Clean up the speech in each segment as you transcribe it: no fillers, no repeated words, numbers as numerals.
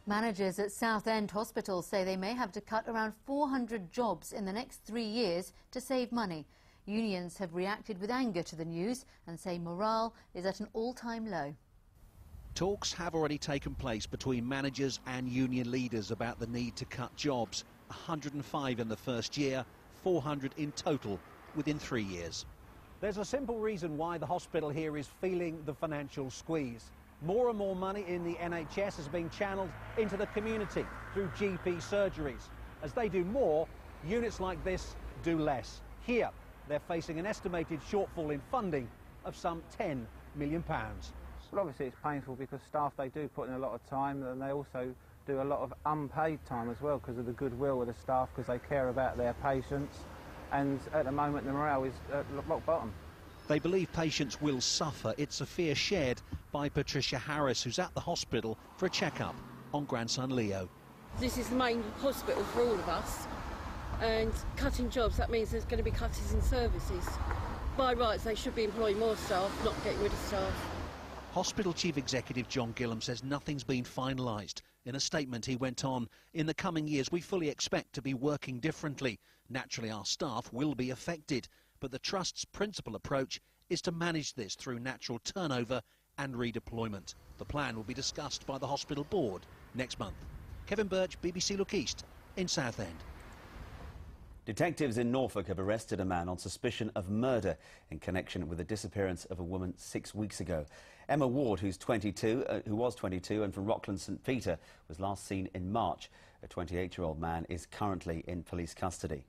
Managers at Southend Hospital say they may have to cut around 400 jobs in the next 3 years to save money. Unions have reacted with anger to the news and say morale is at an all-time low. Talks have already taken place between managers and union leaders about the need to cut jobs. 105 in the first year, 400 in total within 3 years. There's a simple reason why the hospital here is feeling the financial squeeze. More and more money in the NHS is being channelled into the community through GP surgeries. As they do more, units like this do less. Here, they're facing an estimated shortfall in funding of some £10 million. Well, obviously it's painful because staff, they do put in a lot of time, and they also do a lot of unpaid time as well because of the goodwill of the staff, because they care about their patients, and at the moment the morale is at rock bottom. They believe patients will suffer. It's a fear shared by Patricia Harris, who's at the hospital for a check-up on grandson Leo. This is the main hospital for all of us, and cutting jobs, that means there's going to be cuts in services. By rights, they should be employing more staff, not getting rid of staff. Hospital Chief Executive John Gillam says nothing's been finalised. In a statement he went on, "In the coming years we fully expect to be working differently. Naturally our staff will be affected, but the Trust's principal approach is to manage this through natural turnover and redeployment. The plan will be discussed by the hospital board next month." Kevin Birch, BBC Look East in Southend. Detectives in Norfolk have arrested a man on suspicion of murder in connection with the disappearance of a woman 6 weeks ago. Emma Ward, who was 22 and from Rockland St Peter, was last seen in March. A 28-year-old man is currently in police custody.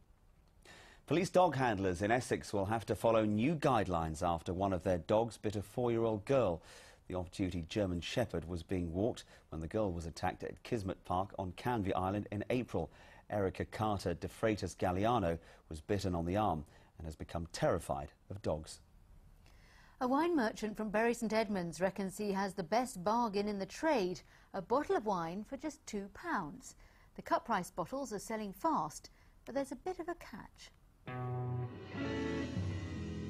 Police dog handlers in Essex will have to follow new guidelines after one of their dogs bit a 4-year-old girl. The off-duty German Shepherd was being walked when the girl was attacked at Kismet Park on Canvey Island in April. Erica Carter de Freitas Galliano was bitten on the arm and has become terrified of dogs. A wine merchant from Bury St Edmunds reckons he has the best bargain in the trade, a bottle of wine for just £2. The cut-price bottles are selling fast, but there's a bit of a catch.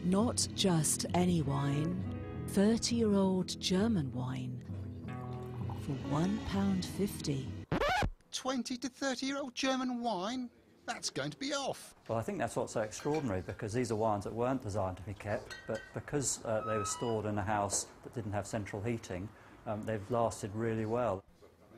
Not just any wine, 30-year-old German wine for £1.50. 20 to 30-year-old German wine? That's going to be off. Well, I think that's what's so extraordinary, because these are wines that weren't designed to be kept, but because they were stored in a house that didn't have central heating, they've lasted really well.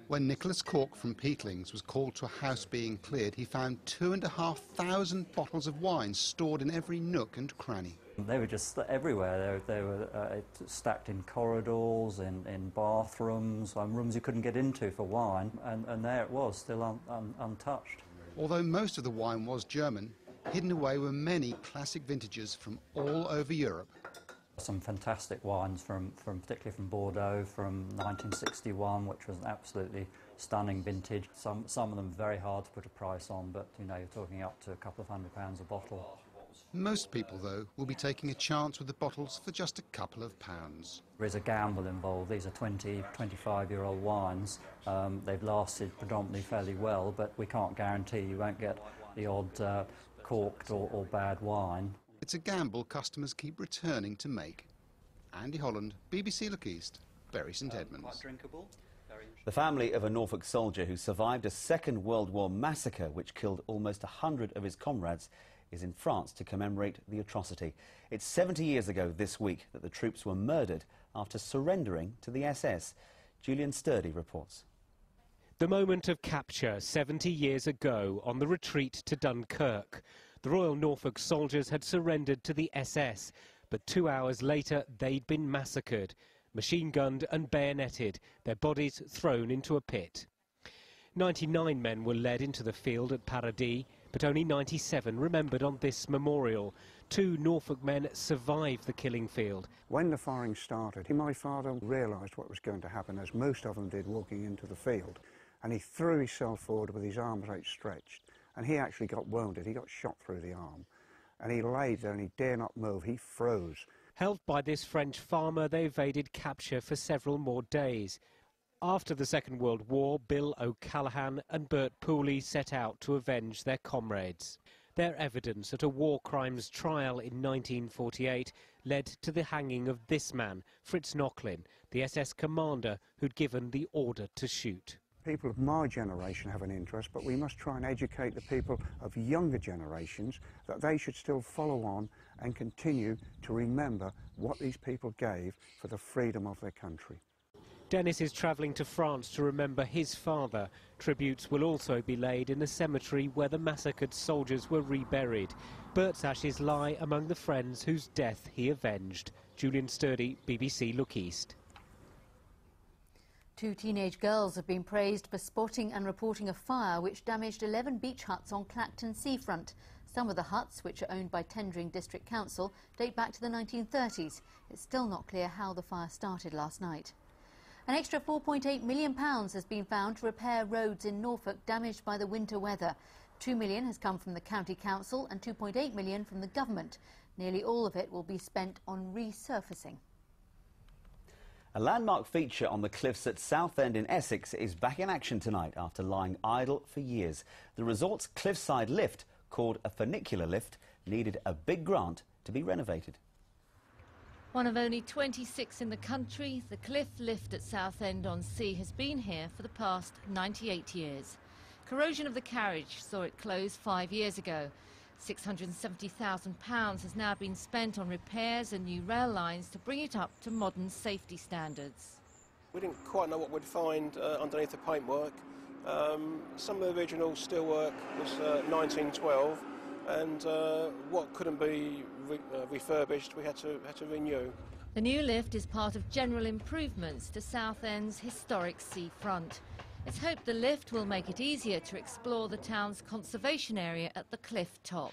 When Nicholas Cork from Peatlings was called to a house being cleared, he found 2,500 bottles of wine stored in every nook and cranny. They were just everywhere. They were stacked in corridors, in bathrooms, rooms you couldn't get into for wine, and there it was, still untouched. Although most of the wine was German, hidden away were many classic vintages from all over Europe. Some fantastic wines, particularly from Bordeaux, from 1961, which was an absolutely stunning vintage. Some of them very hard to put a price on, but you know, you're talking up to a couple of £100 a bottle. Most people, though, will be taking a chance with the bottles for just a couple of pounds. There is a gamble involved. These are 20, 25-year-old wines. They've lasted predominantly fairly well, but we can't guarantee you won't get the odd corked or bad wine. It's a gamble customers keep returning to make. Andy Holland, BBC Look East, Bury St Edmunds. Quite drinkable. The family of a Norfolk soldier who survived a Second World War massacre which killed almost 100 of his comrades is in France to commemorate the atrocity. It's 70 years ago this week that the troops were murdered after surrendering to the SS. Julian Sturdy reports. The moment of capture 70 years ago on the retreat to Dunkirk. The Royal Norfolk soldiers had surrendered to the SS, but 2 hours later they'd been massacred, machine-gunned and bayoneted, their bodies thrown into a pit. 99 men were led into the field at Paradis, but only 97 remembered on this memorial. 2 Norfolk men survived the killing field. When the firing started, my father realised what was going to happen, as most of them did walking into the field, and he threw himself forward with his arms outstretched, and he actually got wounded. He got shot through the arm, and he lay there and he dare not move. He froze. Helped by this French farmer, they evaded capture for several more days. After the Second World War, Bill O'Callaghan and Bert Pooley set out to avenge their comrades. Their evidence at a war crimes trial in 1948 led to the hanging of this man, Fritz Nochlin, the SS commander who'd given the order to shoot. people of my generation have an interest, but we must try and educate the people of younger generations that they should still follow on and continue to remember what these people gave for the freedom of their country. Dennis is travelling to France to remember his father. Tributes will also be laid in the cemetery where the massacred soldiers were reburied. Bert's ashes lie among the friends whose death he avenged. Julian Sturdy, BBC Look East. 2 teenage girls have been praised for spotting and reporting a fire which damaged 11 beach huts on Clacton seafront. Some of the huts, which are owned by Tendring District Council, date back to the 1930s. It's still not clear how the fire started last night. An extra £4.8 million has been found to repair roads in Norfolk damaged by the winter weather. £2 million has come from the County Council and £2.8 million from the government. Nearly all of it will be spent on resurfacing. A landmark feature on the cliffs at Southend in Essex is back in action tonight after lying idle for years. The resort's cliffside lift, called a funicular lift, needed a big grant to be renovated. One of only 26 in the country, the cliff lift at Southend-on-Sea has been here for the past 98 years. Corrosion of the carriage saw it close 5 years ago. £670,000 has now been spent on repairs and new rail lines to bring it up to modern safety standards. We didn't quite know what we'd find underneath the paintwork. Some of the original steelwork was 1912, and what couldn't be refurbished we had to renew. The new lift is part of general improvements to Southend's historic seafront. It's hoped the lift will make it easier to explore the town's conservation area at the cliff top.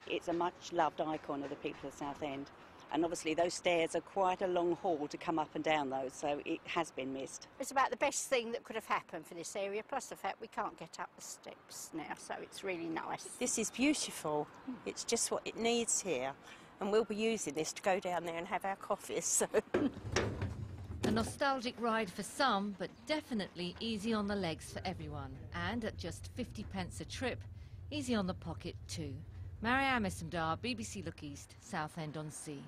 It's a much-loved icon of the people of Southend, and obviously those stairs are quite a long haul to come up and down those, so it has been missed. It's about the best thing that could have happened for this area, plus the fact we can't get up the steps now, so it's really nice. This is beautiful. It's just what it needs here, and we'll be using this to go down there and have our coffees. So. A nostalgic ride for some, but definitely easy on the legs for everyone. And at just 50p a trip, easy on the pocket too. Marianne Missandar, BBC Look East, Southend-on-Sea.